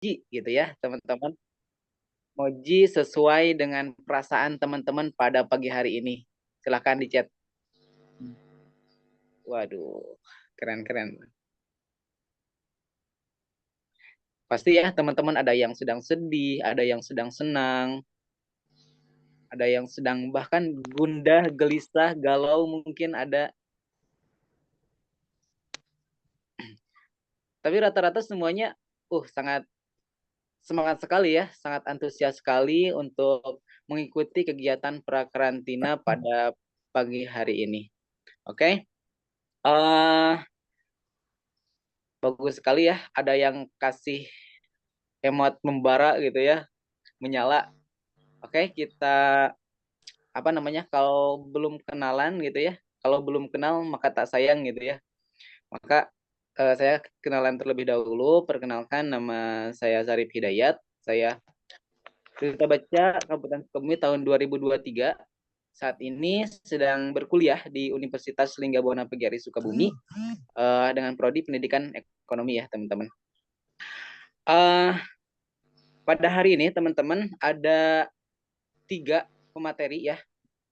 gitu ya, teman-teman. Emoji sesuai dengan perasaan teman-teman pada pagi hari ini. Silahkan di chat. Waduh, keren-keren. Pasti ya teman-teman ada yang sedang sedih, ada yang sedang senang, ada yang sedang bahkan gundah, gelisah, galau mungkin ada. Tapi rata-rata semuanya sangat semangat sekali ya, sangat antusias sekali untuk mengikuti kegiatan prakarantina pada pagi hari ini. Oke, bagus sekali ya. Ada yang kasih emot membara gitu ya, menyala. Oke, kita apa namanya? Kalau belum kenalan gitu ya, kalau belum kenal maka tak sayang gitu ya. Maka saya kenalan terlebih dahulu. Perkenalkan, nama saya Zarif Hidayat. Saya Duta Baca Kabupaten Sukabumi tahun 2023. Saat ini sedang berkuliah di Universitas Linggabuana Pegari Sukabumi dengan prodi Pendidikan Ekonomi ya teman-teman. Pada hari ini teman-teman ada 3 pemateri ya,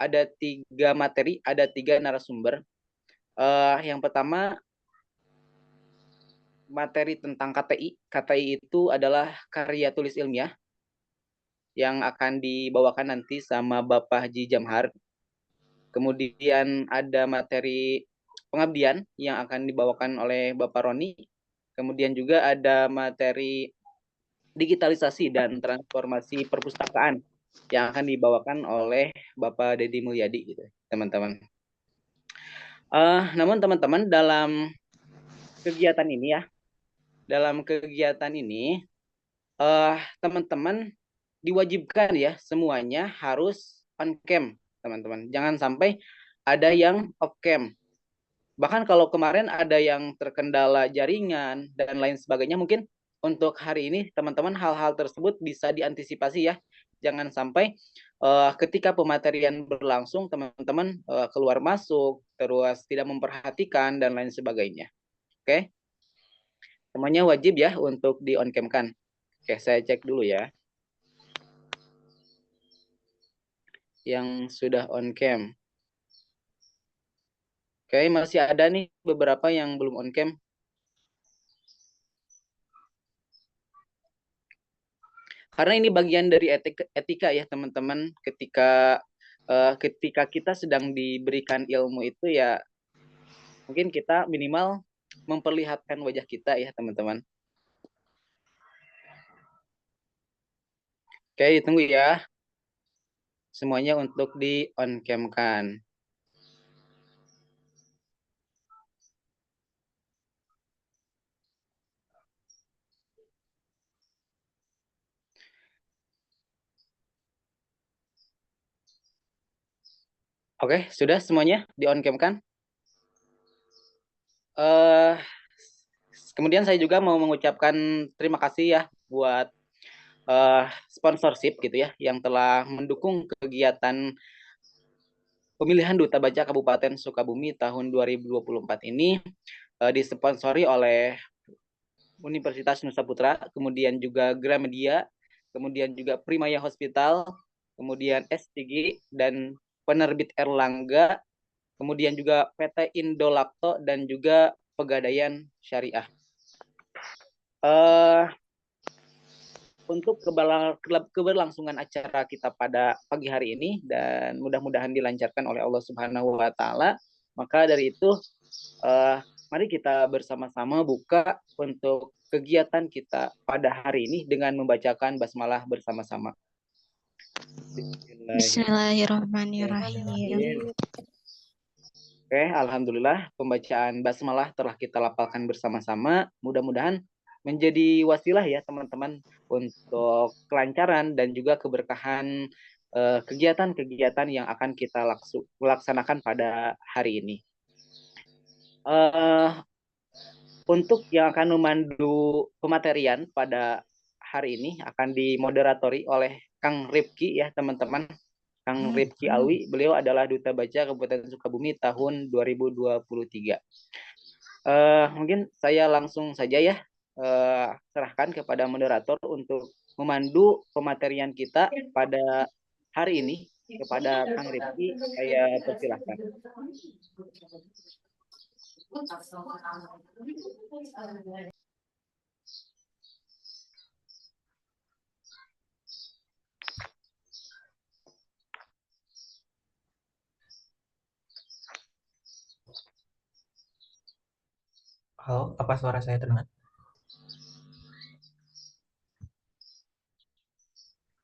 ada 3 materi, ada 3 narasumber. Yang pertama materi tentang KTI. KTI itu adalah karya tulis ilmiah yang akan dibawakan nanti sama Bapak Haji Jamhar. Kemudian ada materi pengabdian yang akan dibawakan oleh Bapak Roni. Kemudian juga ada materi digitalisasi dan transformasi perpustakaan yang akan dibawakan oleh Bapak Deddy Mulyadi gitu, teman-teman. Namun teman-teman dalam kegiatan ini ya, teman-teman diwajibkan ya semuanya harus on cam, teman-teman. Jangan sampai ada yang off cam. Bahkan kalau kemarin ada yang terkendala jaringan dan lain sebagainya, mungkin untuk hari ini teman-teman hal-hal tersebut bisa diantisipasi ya. Jangan sampai ketika pematerian berlangsung teman-teman keluar masuk, terus tidak memperhatikan dan lain sebagainya. Oke, semuanya wajib ya untuk di on cam kan. Oke, saya cek dulu ya. Yang sudah on cam. Oke, masih ada nih beberapa yang belum on cam. Karena ini bagian dari etika ya teman-teman. Ketika kita sedang diberikan ilmu itu ya mungkin kita minimal memperlihatkan wajah kita ya teman-teman. Oke, ditunggu ya. Semuanya untuk di on cam kan. Oke, sudah semuanya di on cam kan? Uh, Kemudian saya juga mau mengucapkan terima kasih ya buat sponsorship gitu ya yang telah mendukung kegiatan pemilihan Duta Baca Kabupaten Sukabumi tahun 2024 ini disponsori oleh Universitas Nusa Putra, kemudian juga Gramedia, kemudian juga Primaya Hospital, kemudian STG dan penerbit Erlangga, kemudian juga PT Indolakto dan juga Pegadaian Syariah. Untuk keberlangsungan acara kita pada pagi hari ini dan mudah-mudahan dilancarkan oleh Allah Subhanahu wa taala. Maka dari itu mari kita bersama-sama buka untuk kegiatan kita pada hari ini dengan membacakan basmalah bersama-sama. Bismillahirrahmanirrahim. Oke, alhamdulillah pembacaan basmalah telah kita lapalkan bersama-sama. Mudah-mudahan menjadi wasilah ya teman-teman untuk kelancaran dan juga keberkahan kegiatan-kegiatan yang akan kita laksanakan pada hari ini. Untuk yang akan memandu pematerian pada hari ini akan dimoderatori oleh Kang Rifki ya teman-teman. Kang Rifki Alwi, beliau adalah Duta Baca Kabupaten Sukabumi tahun 2023. Mungkin saya langsung saja ya serahkan kepada moderator untuk memandu pematerian kita pada hari ini. Kepada Kang Rifki, saya persilahkan. Halo, apa suara saya terdengar?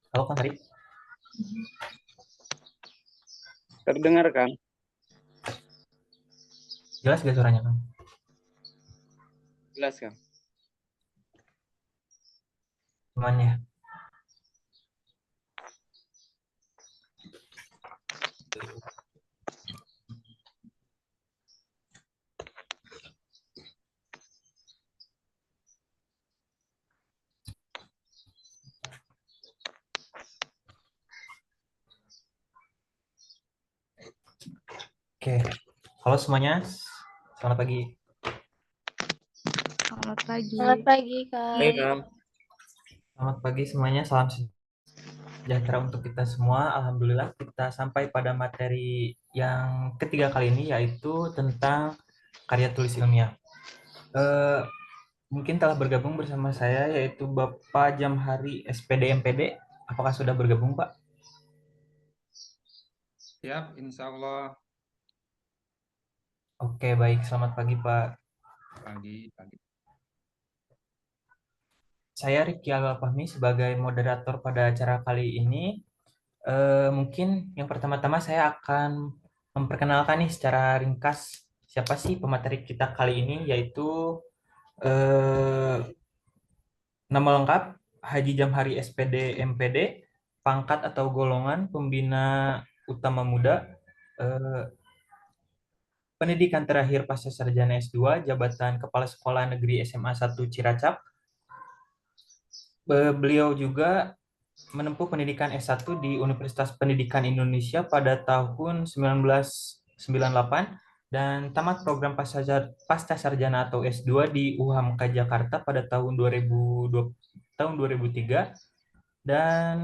Halo, Kang Arif. Terdengar, Kang? Jelas gak suaranya, Kang? Jelas, Kang. Semuanya. Oke. Halo semuanya. Selamat pagi. Selamat pagi. Selamat pagi, Kak. Baik, Kang. Selamat pagi semuanya. Salam sejahtera untuk kita semua. Alhamdulillah kita sampai pada materi yang ketiga kali ini, yaitu tentang karya tulis ilmiah. Mungkin telah bergabung bersama saya, yaitu Bapak Jamhari SPD MPD. Apakah sudah bergabung, Pak? Siap, insya Allah. Oke, baik. Selamat pagi, Pak. Pagi. Saya Rifki Al-Fahmi sebagai moderator pada acara kali ini. Mungkin yang pertama-tama saya akan memperkenalkan nih secara ringkas siapa sih pemateri kita kali ini, yaitu eh, nama lengkap Haji Jamhari SPD MPD, pangkat atau golongan pembina utama muda, eh, pendidikan terakhir pasca sarjana S2, jabatan Kepala Sekolah Negeri SMA 1 Ciracap. Beliau juga menempuh pendidikan S1 di Universitas Pendidikan Indonesia pada tahun 1998 dan tamat program pasca sarjana atau S2 di UHAMKA Jakarta pada tahun 2003. Dan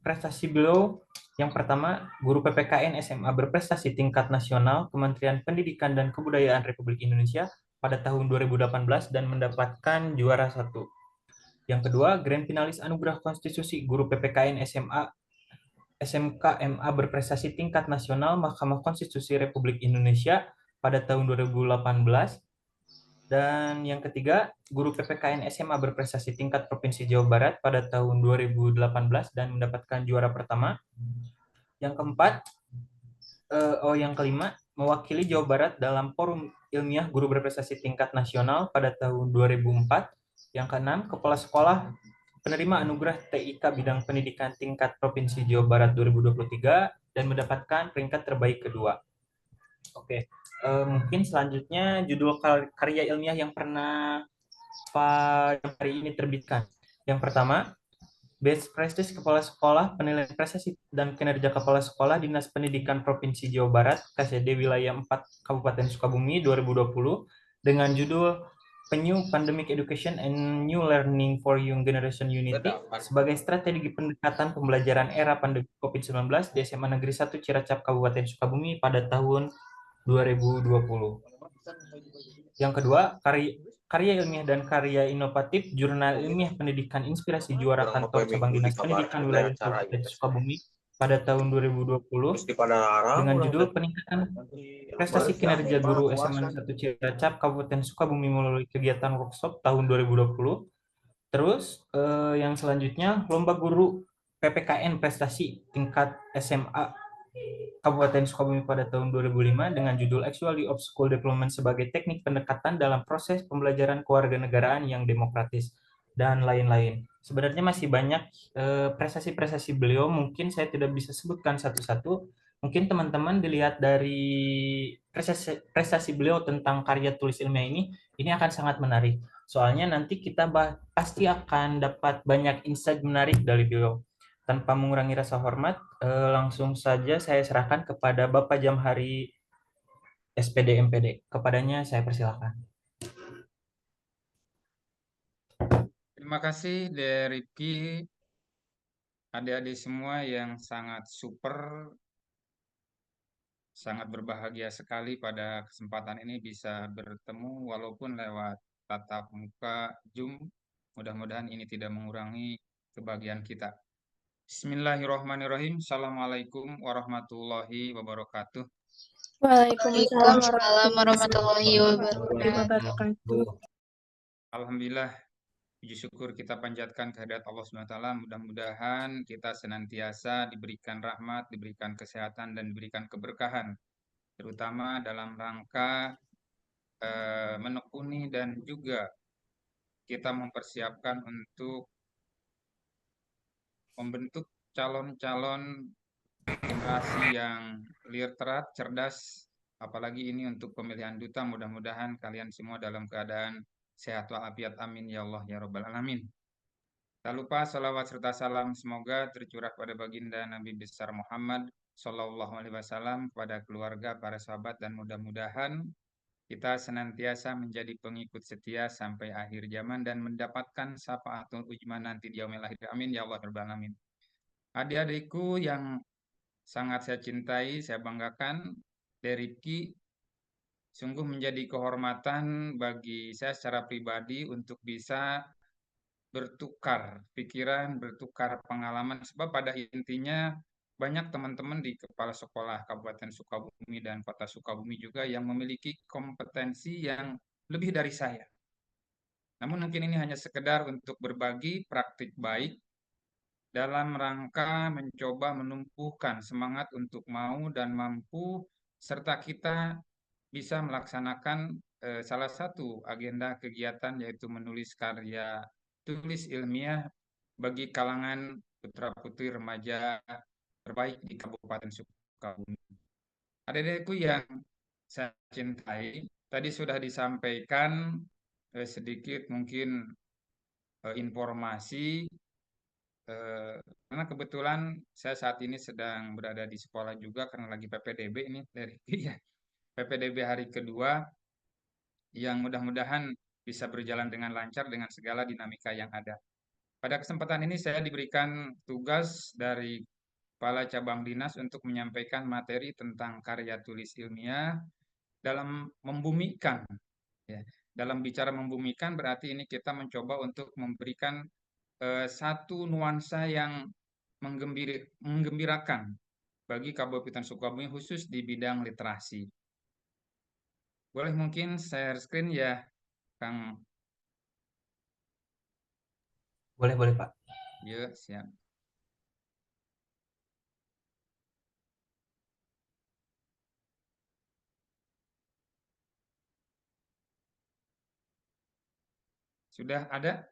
prestasi beliau yang pertama, guru PPKN SMA berprestasi tingkat nasional Kementerian Pendidikan dan Kebudayaan Republik Indonesia pada tahun 2018 dan mendapatkan juara 1. Yang kedua, Grand Finalis Anugerah Konstitusi Guru PPKN SMA SMK MA berprestasi tingkat nasional Mahkamah Konstitusi Republik Indonesia pada tahun 2018. Dan yang ketiga, Guru PPKN SMA berprestasi tingkat Provinsi Jawa Barat pada tahun 2018 dan mendapatkan juara pertama. Yang keempat, yang kelima, mewakili Jawa Barat dalam Forum Ilmiah Guru Berprestasi Tingkat Nasional pada tahun 2004. Yang keenam, Kepala Sekolah penerima anugerah TIK bidang pendidikan tingkat Provinsi Jawa Barat 2023 dan mendapatkan peringkat terbaik kedua. Oke, mungkin selanjutnya judul karya ilmiah yang pernah Pak hari ini terbitkan. Yang pertama, Best Practice Kepala Sekolah, Penilaian Prestasi dan Kinerja Kepala Sekolah Dinas Pendidikan Provinsi Jawa Barat, KSD Wilayah 4 Kabupaten Sukabumi 2020 dengan judul New Pandemic Education and New Learning for Young Generation Unity sebagai strategi pendekatan pembelajaran era pandemi COVID-19 di SMA Negeri 1 Ciracap Kabupaten Sukabumi pada tahun 2020. Yang kedua, karya ilmiah dan karya inovatif Jurnal Ilmiah Pendidikan Inspirasi Juara Kantor Cabang Dinas Pendidikan Wilayah Kabupaten Sukabumi pada tahun 2020 dengan judul Peningkatan Prestasi Kinerja Guru SMA 1 Cilacap Kabupaten Sukabumi melalui kegiatan workshop tahun 2020. Terus yang selanjutnya Lomba Guru PPKN Prestasi tingkat SMA Kabupaten Sukabumi pada tahun 2005 dengan judul Actually of School Development sebagai teknik pendekatan dalam proses pembelajaran kewarganegaraan yang demokratis dan lain-lain. Sebenarnya masih banyak prestasi-prestasi beliau, mungkin saya tidak bisa sebutkan satu-satu. Mungkin teman-teman dilihat dari prestasi beliau tentang karya tulis ilmiah ini akan sangat menarik. Soalnya nanti kita pasti akan dapat banyak insight menarik dari beliau. Tanpa mengurangi rasa hormat, langsung saja saya serahkan kepada Bapak Jamhari SPD MPD. Kepadanya saya persilakan. Terima kasih dari Rifki, adik-adik semua yang sangat super, sangat berbahagia sekali pada kesempatan ini bisa bertemu walaupun lewat tatap muka Zoom. Mudah-mudahan ini tidak mengurangi kebahagiaan kita. Bismillahirrahmanirrahim. Assalamualaikum warahmatullahi wabarakatuh. Waalaikumsalam Waalaikumsalam warahmatullahi warahmatullahi wabarakatuh. Alhamdulillah, puji syukur kita panjatkan kehadirat Allah SWT. Mudah-mudahan kita senantiasa diberikan rahmat, diberikan kesehatan, dan diberikan keberkahan. Terutama dalam rangka menekuni dan juga kita mempersiapkan untuk membentuk calon-calon generasi yang literate, cerdas, apalagi ini untuk pemilihan duta. Mudah-mudahan kalian semua dalam keadaan sehat walafiat. Amin ya Allah ya Rabbal Alamin. Tak lupa salawat serta salam semoga tercurah pada baginda Nabi besar Muhammad Sallallahu Alaihi Wasallam, kepada keluarga, para sahabat, dan mudah-mudahan kita senantiasa menjadi pengikut setia sampai akhir zaman dan mendapatkan syafaatul ujma nanti di yaumil akhir. Amin ya Allah ya Rabbal Alamin. Adik-adikku yang sangat saya cintai, saya banggakan, dari Rifki, sungguh menjadi kehormatan bagi saya secara pribadi untuk bisa bertukar pikiran, bertukar pengalaman, sebab pada intinya banyak teman-teman di kepala sekolah Kabupaten Sukabumi dan Kota Sukabumi juga yang memiliki kompetensi yang lebih dari saya. Namun mungkin ini hanya sekedar untuk berbagi praktik baik dalam rangka mencoba menumbuhkan semangat untuk mau dan mampu, serta kita bisa melaksanakan salah satu agenda kegiatan, yaitu menulis karya tulis ilmiah bagi kalangan putra-putri remaja terbaik di Kabupaten Sukabumi. Adik-adikku yang saya cintai, tadi sudah disampaikan sedikit mungkin informasi, karena kebetulan saya saat ini sedang berada di sekolah juga karena lagi PPDB ini dari ya. PPDB hari kedua yang mudah-mudahan bisa berjalan dengan lancar dengan segala dinamika yang ada. Pada kesempatan ini saya diberikan tugas dari Kepala Cabang Dinas untuk menyampaikan materi tentang karya tulis ilmiah dalam membumikan. Ya. Dalam bicara membumikan berarti ini kita mencoba untuk memberikan satu nuansa yang menggembirakan bagi Kabupaten Sukabumi khusus di bidang literasi. Boleh mungkin share screen ya, Kang? Boleh Pak. Ya, siap. Sudah ada?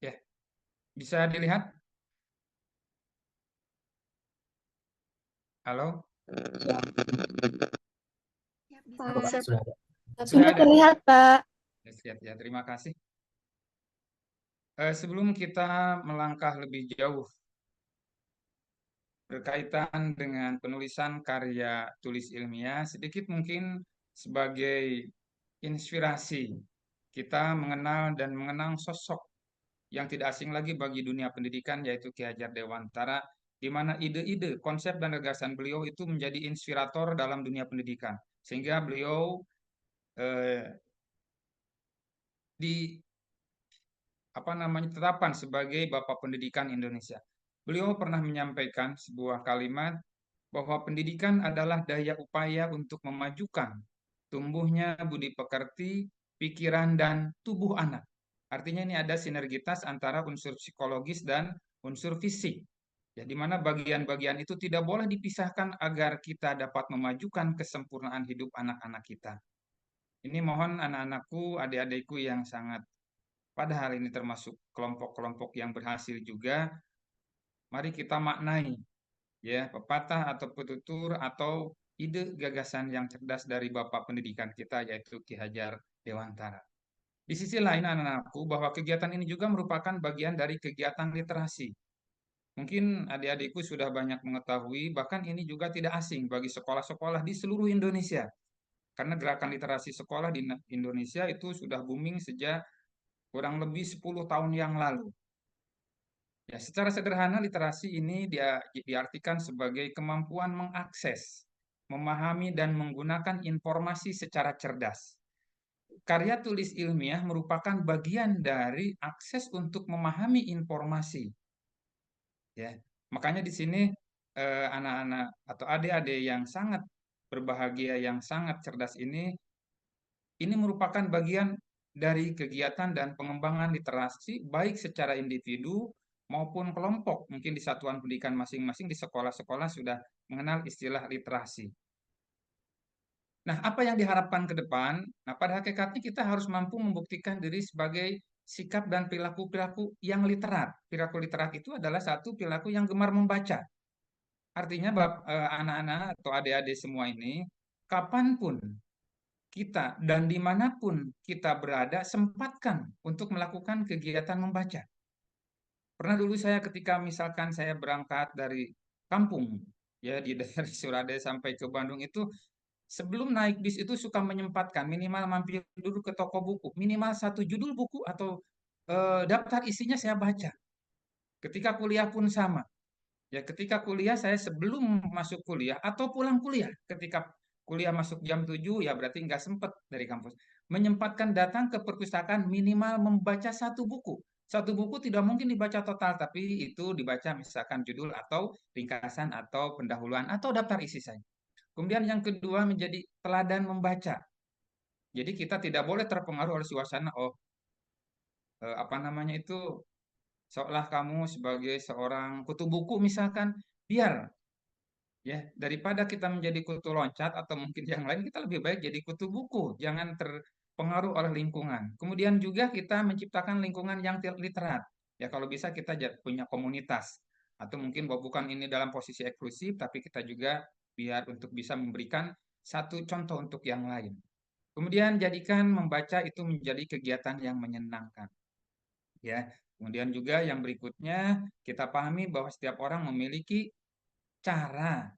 Ya, bisa dilihat? Halo? Sudah ada. Sudah terlihat, Pak. Lihat ya, terima kasih. Sebelum kita melangkah lebih jauh berkaitan dengan penulisan karya tulis ilmiah, sedikit mungkin sebagai inspirasi kita mengenal dan mengenang sosok yang tidak asing lagi bagi dunia pendidikan, yaitu Ki Hajar Dewantara, di mana ide-ide, konsep dan gagasan beliau itu menjadi inspirator dalam dunia pendidikan, sehingga beliau di tetapkan sebagai Bapak Pendidikan Indonesia. Beliau pernah menyampaikan sebuah kalimat bahwa pendidikan adalah daya upaya untuk memajukan tumbuhnya budi pekerti, pikiran, dan tubuh anak. Artinya ini ada sinergitas antara unsur psikologis dan unsur fisik. Ya, di mana bagian-bagian itu tidak boleh dipisahkan agar kita dapat memajukan kesempurnaan hidup anak-anak kita. Ini mohon anak-anakku, adik-adikku yang sangat pada hari ini termasuk kelompok-kelompok yang berhasil juga, mari kita maknai ya pepatah atau petutur atau ide gagasan yang cerdas dari Bapak Pendidikan kita, yaitu Ki Hajar Dewantara. Di sisi lain anak-anakku bahwa kegiatan ini juga merupakan bagian dari kegiatan literasi. Mungkin adik-adikku sudah banyak mengetahui, bahkan ini juga tidak asing bagi sekolah-sekolah di seluruh Indonesia. Karena gerakan literasi sekolah di Indonesia itu sudah booming sejak kurang lebih 10 tahun yang lalu. Ya, secara sederhana literasi ini diartikan sebagai kemampuan mengakses, memahami dan menggunakan informasi secara cerdas. Karya tulis ilmiah merupakan bagian dari akses untuk memahami informasi. Ya, makanya di sini anak-anak atau adik-adik yang sangat berbahagia, yang sangat cerdas ini merupakan bagian dari kegiatan dan pengembangan literasi baik secara individu maupun kelompok. Mungkin di satuan pendidikan masing-masing di sekolah-sekolah sudah mengenal istilah literasi. Nah, apa yang diharapkan ke depan? Nah, pada hakikatnya kita harus mampu membuktikan diri sebagai sikap dan perilaku-perilaku yang literat. Perilaku literat itu adalah satu perilaku yang gemar membaca. Artinya, anak-anak atau adik-adik semua ini, kapanpun kita dan dimanapun kita berada, sempatkan untuk melakukan kegiatan membaca. Pernah dulu saya ketika misalkan saya berangkat dari kampung, ya dari Surabaya sampai ke Bandung itu, sebelum naik bis itu suka menyempatkan minimal mampir dulu ke toko buku, minimal satu judul buku atau daftar isinya saya baca. Ketika kuliah pun sama. Ya, ketika kuliah saya sebelum masuk kuliah atau pulang kuliah, ketika kuliah masuk jam 7 ya berarti nggak sempat dari kampus. Menyempatkan datang ke perpustakaan minimal membaca satu buku. Satu buku tidak mungkin dibaca total, tapi itu dibaca misalkan judul atau ringkasan atau pendahuluan atau daftar isi saja. Kemudian yang kedua menjadi teladan membaca. Jadi kita tidak boleh terpengaruh oleh suasana, apa namanya itu, seolah kamu sebagai seorang kutu buku misalkan, biar ya daripada kita menjadi kutu loncat atau mungkin yang lain kita lebih baik jadi kutu buku, jangan terpengaruh oleh lingkungan. Kemudian juga kita menciptakan lingkungan yang literat, ya kalau bisa kita punya komunitas atau mungkin bukan ini dalam posisi eksklusif tapi kita juga biar untuk bisa memberikan satu contoh untuk yang lain. Kemudian jadikan membaca itu menjadi kegiatan yang menyenangkan, ya. Kemudian juga yang berikutnya kita pahami bahwa setiap orang memiliki cara,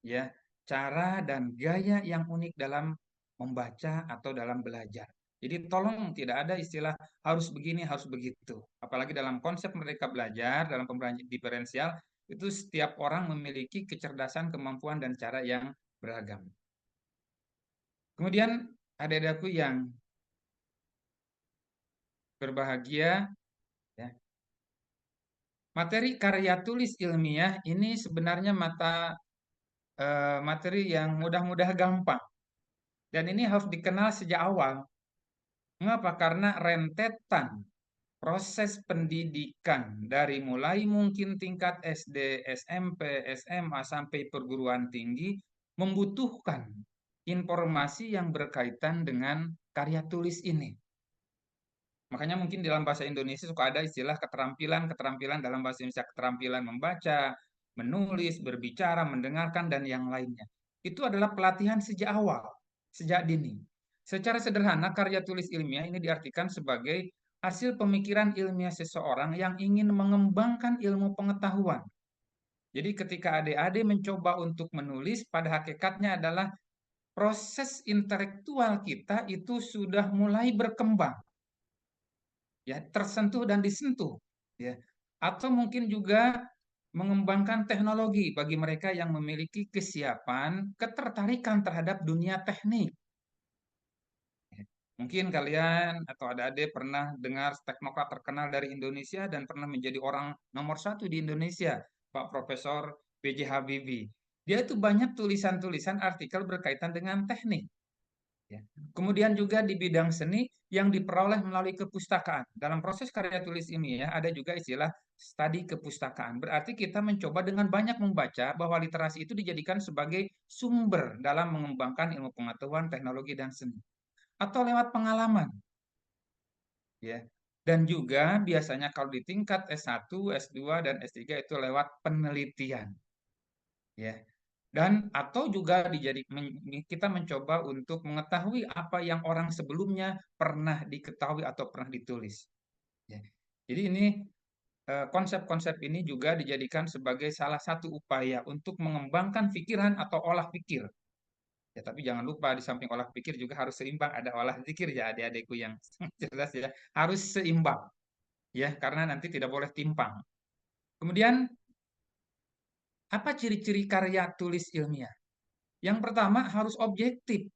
ya, cara dan gaya yang unik dalam membaca atau dalam belajar. Jadi tolong tidak ada istilah harus begini, harus begitu. Apalagi dalam konsep mereka belajar, dalam pembelajaran diferensial, itu setiap orang memiliki kecerdasan, kemampuan, dan cara yang beragam. Kemudian adik-adikku yang berbahagia, ya, materi karya tulis ilmiah ini sebenarnya materi yang mudah-mudah gampang. Dan ini harus dikenal sejak awal. Mengapa? Karena rentetan proses pendidikan dari mulai mungkin tingkat SD, SMP, SMA sampai perguruan tinggi membutuhkan informasi yang berkaitan dengan karya tulis ini. Makanya mungkin dalam bahasa Indonesia suka ada istilah keterampilan dalam bahasa Indonesia, keterampilan membaca, menulis, berbicara, mendengarkan, dan yang lainnya. Itu adalah pelatihan sejak awal, sejak dini. Secara sederhana, karya tulis ilmiah ini diartikan sebagai hasil pemikiran ilmiah seseorang yang ingin mengembangkan ilmu pengetahuan. Jadi ketika adik-adik mencoba untuk menulis, pada hakikatnya adalah proses intelektual kita itu sudah mulai berkembang, ya, tersentuh dan disentuh, ya, atau mungkin juga mengembangkan teknologi bagi mereka yang memiliki kesiapan, ketertarikan terhadap dunia teknik. Mungkin kalian atau adik-adik pernah dengar teknokrat terkenal dari Indonesia dan pernah menjadi orang nomor satu di Indonesia, Pak Profesor B.J. Habibie. Dia itu banyak tulisan-tulisan artikel berkaitan dengan teknik. Ya. Kemudian juga di bidang seni yang diperoleh melalui kepustakaan. Dalam proses karya tulis ini ya ada juga istilah studi kepustakaan. Berarti kita mencoba dengan banyak membaca bahwa literasi itu dijadikan sebagai sumber dalam mengembangkan ilmu pengetahuan, teknologi, dan seni. Atau lewat pengalaman. Ya. Dan juga biasanya kalau di tingkat S1, S2, dan S3 itu lewat penelitian. Ya. Dan atau juga kita mencoba untuk mengetahui apa yang orang sebelumnya pernah diketahui atau pernah ditulis. Ya. Jadi ini konsep-konsep ini juga dijadikan sebagai salah satu upaya untuk mengembangkan pikiran atau olah pikir. Ya, tapi jangan lupa di samping olah pikir juga harus seimbang, ada olah zikir ya adik-adikku yang cerdas ya, harus seimbang ya, karena nanti tidak boleh timpang. Kemudian apa ciri-ciri karya tulis ilmiah? Yang pertama harus objektif.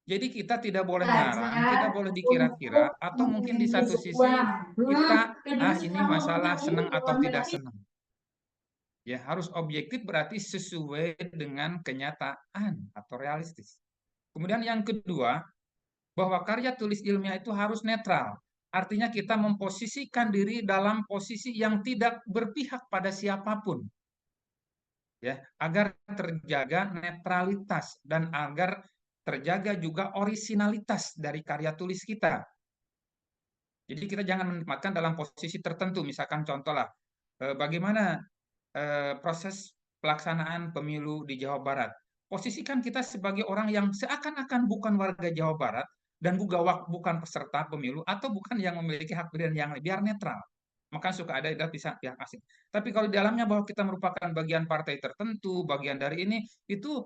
Jadi kita tidak boleh ngarang, tidak boleh dikira-kira, atau mungkin di satu sisi kita, ini masalah senang atau tidak senang. Ya, harus objektif berarti sesuai dengan kenyataan atau realistis. Kemudian yang kedua, bahwa karya tulis ilmiah itu harus netral. Artinya kita memposisikan diri dalam posisi yang tidak berpihak pada siapapun. Ya, agar terjaga netralitas dan agar terjaga juga orisinalitas dari karya tulis kita. Jadi kita jangan menempatkan dalam posisi tertentu, misalkan contohlah, bagaimana proses pelaksanaan pemilu di Jawa Barat. Posisikan kita sebagai orang yang seakan-akan bukan warga Jawa Barat dan bukan peserta pemilu atau bukan yang memiliki hak pilih yang biar netral. Maka suka ada pihak asing. Tapi kalau di dalamnya bahwa kita merupakan bagian partai tertentu, bagian dari ini, itu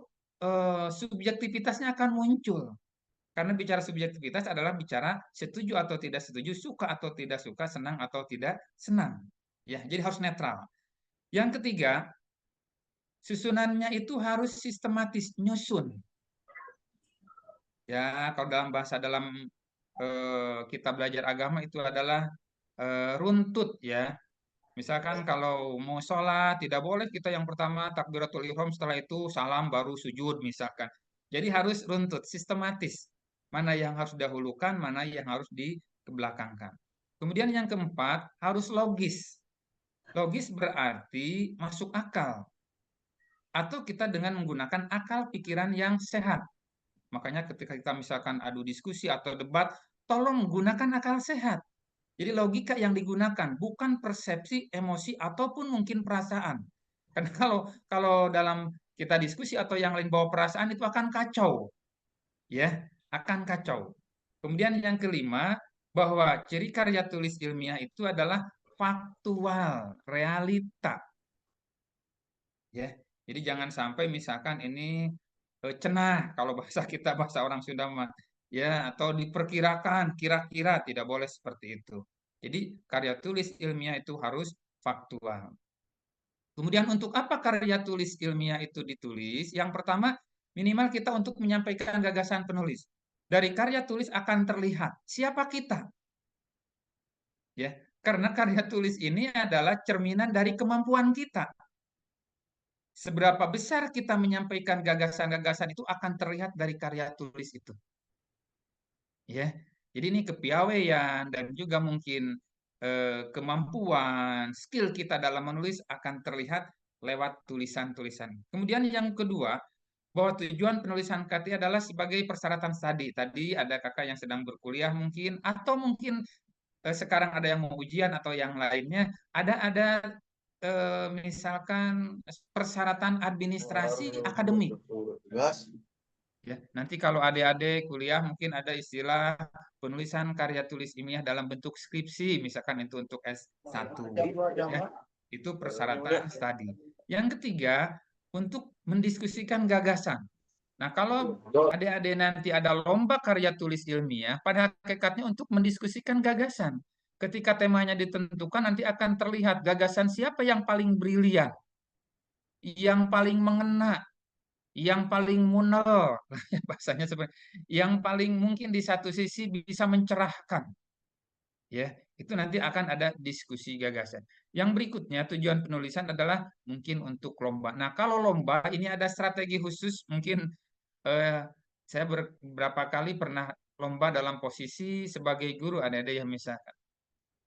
subjektivitasnya akan muncul. Karena bicara subjektivitas adalah bicara setuju atau tidak setuju, suka atau tidak suka, senang atau tidak senang. Ya, jadi harus netral. Yang ketiga, susunannya itu harus sistematis, nyusun. Ya, kalau dalam kita belajar agama itu adalah runtut ya. Misalkan kalau mau sholat, tidak boleh kita yang pertama takbiratul ihram, setelah itu salam baru sujud misalkan. Jadi harus runtut, sistematis. Mana yang harus didahulukan, mana yang harus dikebelakangkan. Kemudian yang keempat, harus logis. Logis berarti masuk akal. Atau kita dengan menggunakan akal pikiran yang sehat. Makanya ketika kita misalkan adu diskusi atau debat, tolong gunakan akal sehat. Jadi logika yang digunakan bukan persepsi, emosi ataupun mungkin perasaan. Karena kalau dalam kita diskusi atau yang lain bawa perasaan itu akan kacau. Ya, akan kacau. Kemudian yang kelima, bahwa ciri karya tulis ilmiah itu adalah faktual, realita. Ya. Jadi jangan sampai misalkan ini cenah kalau bahasa kita, bahasa orang Sunda ya, atau diperkirakan, kira-kira, tidak boleh seperti itu. Jadi karya tulis ilmiah itu harus faktual. Kemudian untuk apa karya tulis ilmiah itu ditulis? Yang pertama, minimal kita untuk menyampaikan gagasan penulis. Dari karya tulis akan terlihat siapa kita. Ya, karena karya tulis ini adalah cerminan dari kemampuan kita. Seberapa besar kita menyampaikan gagasan-gagasan itu akan terlihat dari karya tulis itu. Ya, jadi ini kepiawaian dan juga mungkin kemampuan, skill kita dalam menulis akan terlihat lewat tulisan-tulisan. Kemudian yang kedua, bahwa tujuan penulisan karya adalah sebagai persyaratan studi. Tadi ada kakak yang sedang berkuliah mungkin, atau mungkin sekarang ada yang mau ujian atau yang lainnya, ada misalkan persyaratan administrasi akademik. Ya, nanti kalau adik-adik kuliah mungkin ada istilah penulisan karya tulis ilmiah dalam bentuk skripsi, misalkan itu untuk S1. Ya, itu persyaratan studi. Yang ketiga, untuk mendiskusikan gagasan. Nah, kalau adik-adik nanti ada lomba karya tulis ilmiah, pada hakikatnya untuk mendiskusikan gagasan. Ketika temanya ditentukan, nanti akan terlihat gagasan siapa yang paling brilian, yang paling mengena, yang paling munel, bahasanya seperti yang paling mungkin di satu sisi bisa mencerahkan. Ya, itu nanti akan ada diskusi gagasan. Yang berikutnya tujuan penulisan adalah mungkin untuk lomba. Nah, kalau lomba ini ada strategi khusus, mungkin saya beberapa kali pernah lomba dalam posisi sebagai guru, ada yang misalkan.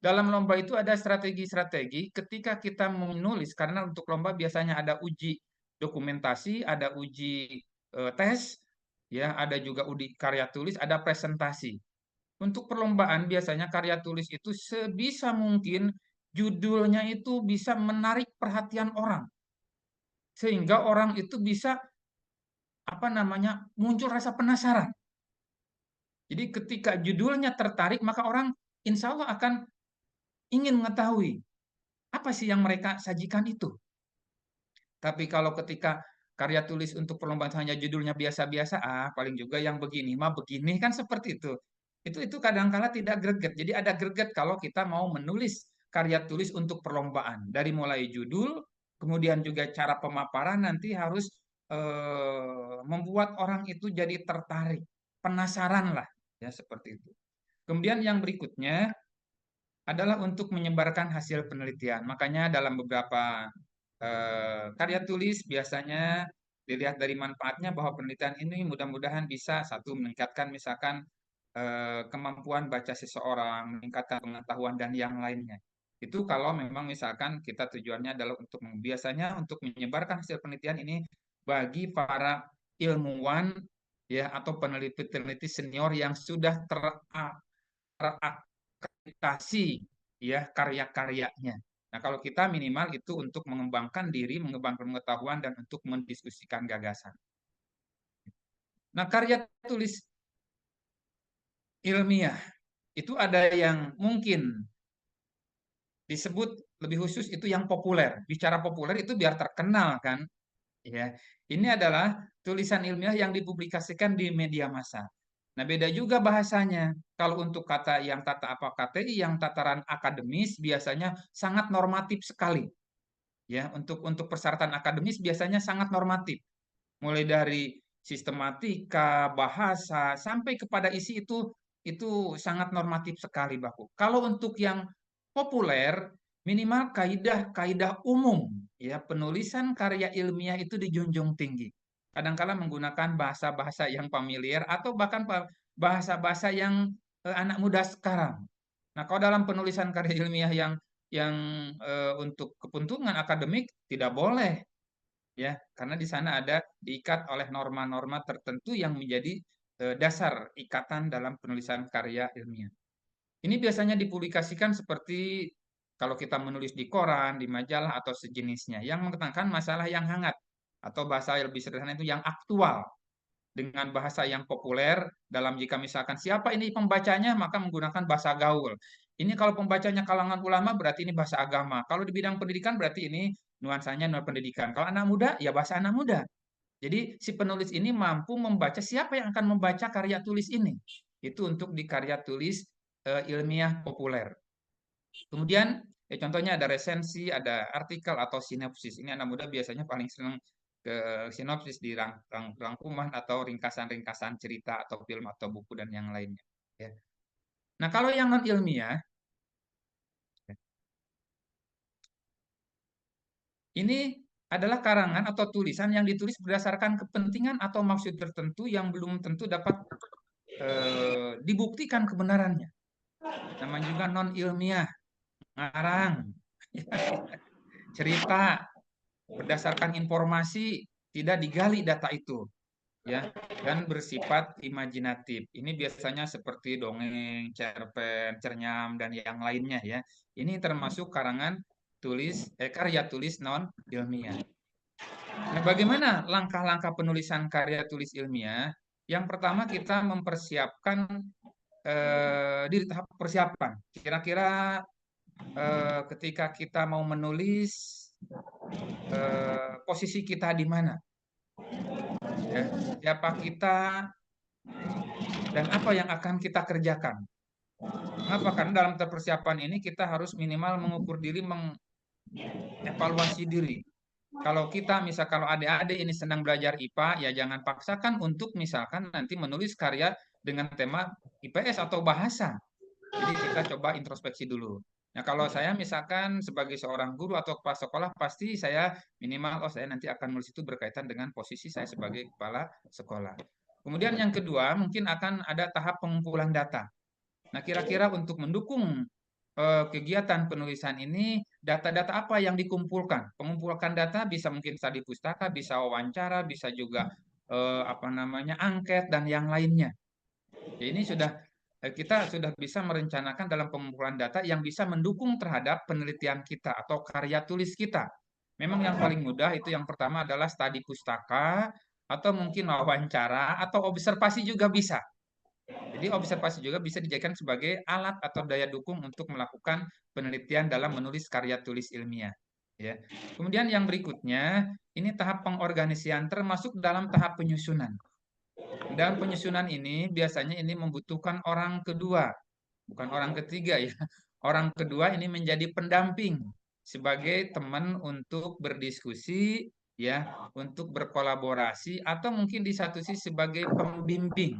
Dalam lomba itu ada strategi-strategi ketika kita menulis, karena untuk lomba biasanya ada uji dokumentasi, ada uji tes, ya, ada juga uji karya tulis, ada presentasi. Untuk perlombaan biasanya karya tulis itu sebisa mungkin judulnya itu bisa menarik perhatian orang. Sehingga orang itu bisa muncul rasa penasaran. Jadi ketika judulnya tertarik, maka orang insya Allah akan ingin mengetahui apa sih yang mereka sajikan itu. Tapi kalau ketika karya tulis untuk perlombaan hanya judulnya biasa-biasa, paling juga yang begini mah begini, kan seperti itu. Itu kadang-kala tidak greget. Jadi ada greget kalau kita mau menulis karya tulis untuk perlombaan. Dari mulai judul, kemudian juga cara pemaparan nanti harus membuat orang itu jadi tertarik, penasaran lah, ya seperti itu. Kemudian yang berikutnya adalah untuk menyebarkan hasil penelitian. Makanya dalam beberapa karya tulis biasanya dilihat dari manfaatnya bahwa penelitian ini mudah-mudahan bisa satu meningkatkan misalkan kemampuan baca seseorang, meningkatkan pengetahuan dan yang lainnya. Itu kalau memang misalkan kita tujuannya adalah untuk biasanya untuk menyebarkan hasil penelitian ini bagi para ilmuwan ya atau peneliti-peneliti senior yang sudah terakreditasi ya karya-karyanya. Nah, kalau kita minimal itu untuk mengembangkan diri, mengembangkan pengetahuan, dan untuk mendiskusikan gagasan. Nah, karya tulis ilmiah itu ada yang mungkin disebut lebih khusus itu yang populer. Bicara populer itu biar terkenal kan. Ya, ini adalah tulisan ilmiah yang dipublikasikan di media massa. Nah, beda juga bahasanya. Kalau untuk kata yang tata apa KTI, yang tataran akademis biasanya sangat normatif sekali. Ya, untuk persyaratan akademis biasanya sangat normatif. Mulai dari sistematika, bahasa, sampai kepada isi itu sangat normatif sekali, Bapak. Kalau untuk yang populer, minimal kaidah-kaidah umum, ya penulisan karya ilmiah itu dijunjung tinggi. Kadang-kala menggunakan bahasa-bahasa yang familiar atau bahkan bahasa-bahasa yang anak muda sekarang. Nah, kalau dalam penulisan karya ilmiah yang untuk kepentingan akademik tidak boleh ya karena di sana ada diikat oleh norma-norma tertentu yang menjadi dasar ikatan dalam penulisan karya ilmiah. Ini biasanya dipublikasikan seperti kalau kita menulis di koran, di majalah atau sejenisnya yang menekankan masalah yang hangat atau bahasa yang lebih sederhana itu yang aktual dengan bahasa yang populer dalam jika misalkan siapa ini pembacanya maka menggunakan bahasa gaul. Ini kalau pembacanya kalangan ulama berarti ini bahasa agama. Kalau di bidang pendidikan berarti ini nuansanya nuansa pendidikan. Kalau anak muda ya bahasa anak muda. Jadi si penulis ini mampu membaca siapa yang akan membaca karya tulis ini. Itu untuk di karya tulis ilmiah populer. Kemudian contohnya ada resensi, ada artikel atau sinopsis. Ini anak muda biasanya paling senang ke sinopsis di rangkuman atau ringkasan-ringkasan cerita atau film atau buku dan yang lainnya. Ya. Nah kalau yang non ilmiah, ini adalah karangan atau tulisan yang ditulis berdasarkan kepentingan atau maksud tertentu yang belum tentu dapat dibuktikan kebenarannya. Namanya juga non ilmiah, ngarang, cerita berdasarkan informasi tidak digali data itu, ya, dan bersifat imajinatif. Ini biasanya seperti dongeng, cerpen, cernyam dan yang lainnya ya. Ini termasuk karangan karya tulis non ilmiah. Nah, bagaimana langkah-langkah penulisan karya tulis ilmiah? Yang pertama kita mempersiapkan di tahap persiapan. Kira-kira ketika kita mau menulis posisi kita di mana? Ya, siapa kita dan apa yang akan kita kerjakan? Mengapa? Karena dalam persiapan ini kita harus minimal mengukur diri, mengevaluasi diri. Kalau kita kalau adik-adik ini senang belajar IPA, ya jangan paksakan untuk misalkan nanti menulis karya dengan tema IPS atau bahasa. Jadi kita coba introspeksi dulu. Nah kalau saya misalkan sebagai seorang guru atau kepala sekolah, pasti saya minimal, saya nanti akan menulis itu berkaitan dengan posisi saya sebagai kepala sekolah. Kemudian yang kedua, mungkin akan ada tahap pengumpulan data. Nah kira-kira untuk mendukung kegiatan penulisan ini, data-data apa yang dikumpulkan? Pengumpulkan data bisa mungkin tadi pustaka, bisa wawancara, bisa juga angket dan yang lainnya. Ya, ini kita sudah bisa merencanakan dalam pengumpulan data yang bisa mendukung terhadap penelitian kita atau karya tulis kita. Memang yang paling mudah itu yang pertama adalah studi pustaka atau mungkin wawancara, atau observasi juga bisa. Jadi observasi juga bisa dijadikan sebagai alat atau daya dukung untuk melakukan penelitian dalam menulis karya tulis ilmiah. Ya. Kemudian yang berikutnya, ini tahap pengorganisian termasuk dalam tahap penyusunan. Dalam penyusunan ini biasanya ini membutuhkan orang kedua, bukan orang ketiga ya. Orang kedua ini menjadi pendamping sebagai teman untuk berdiskusi ya, untuk berkolaborasi atau mungkin di satu sisi sebagai pembimbing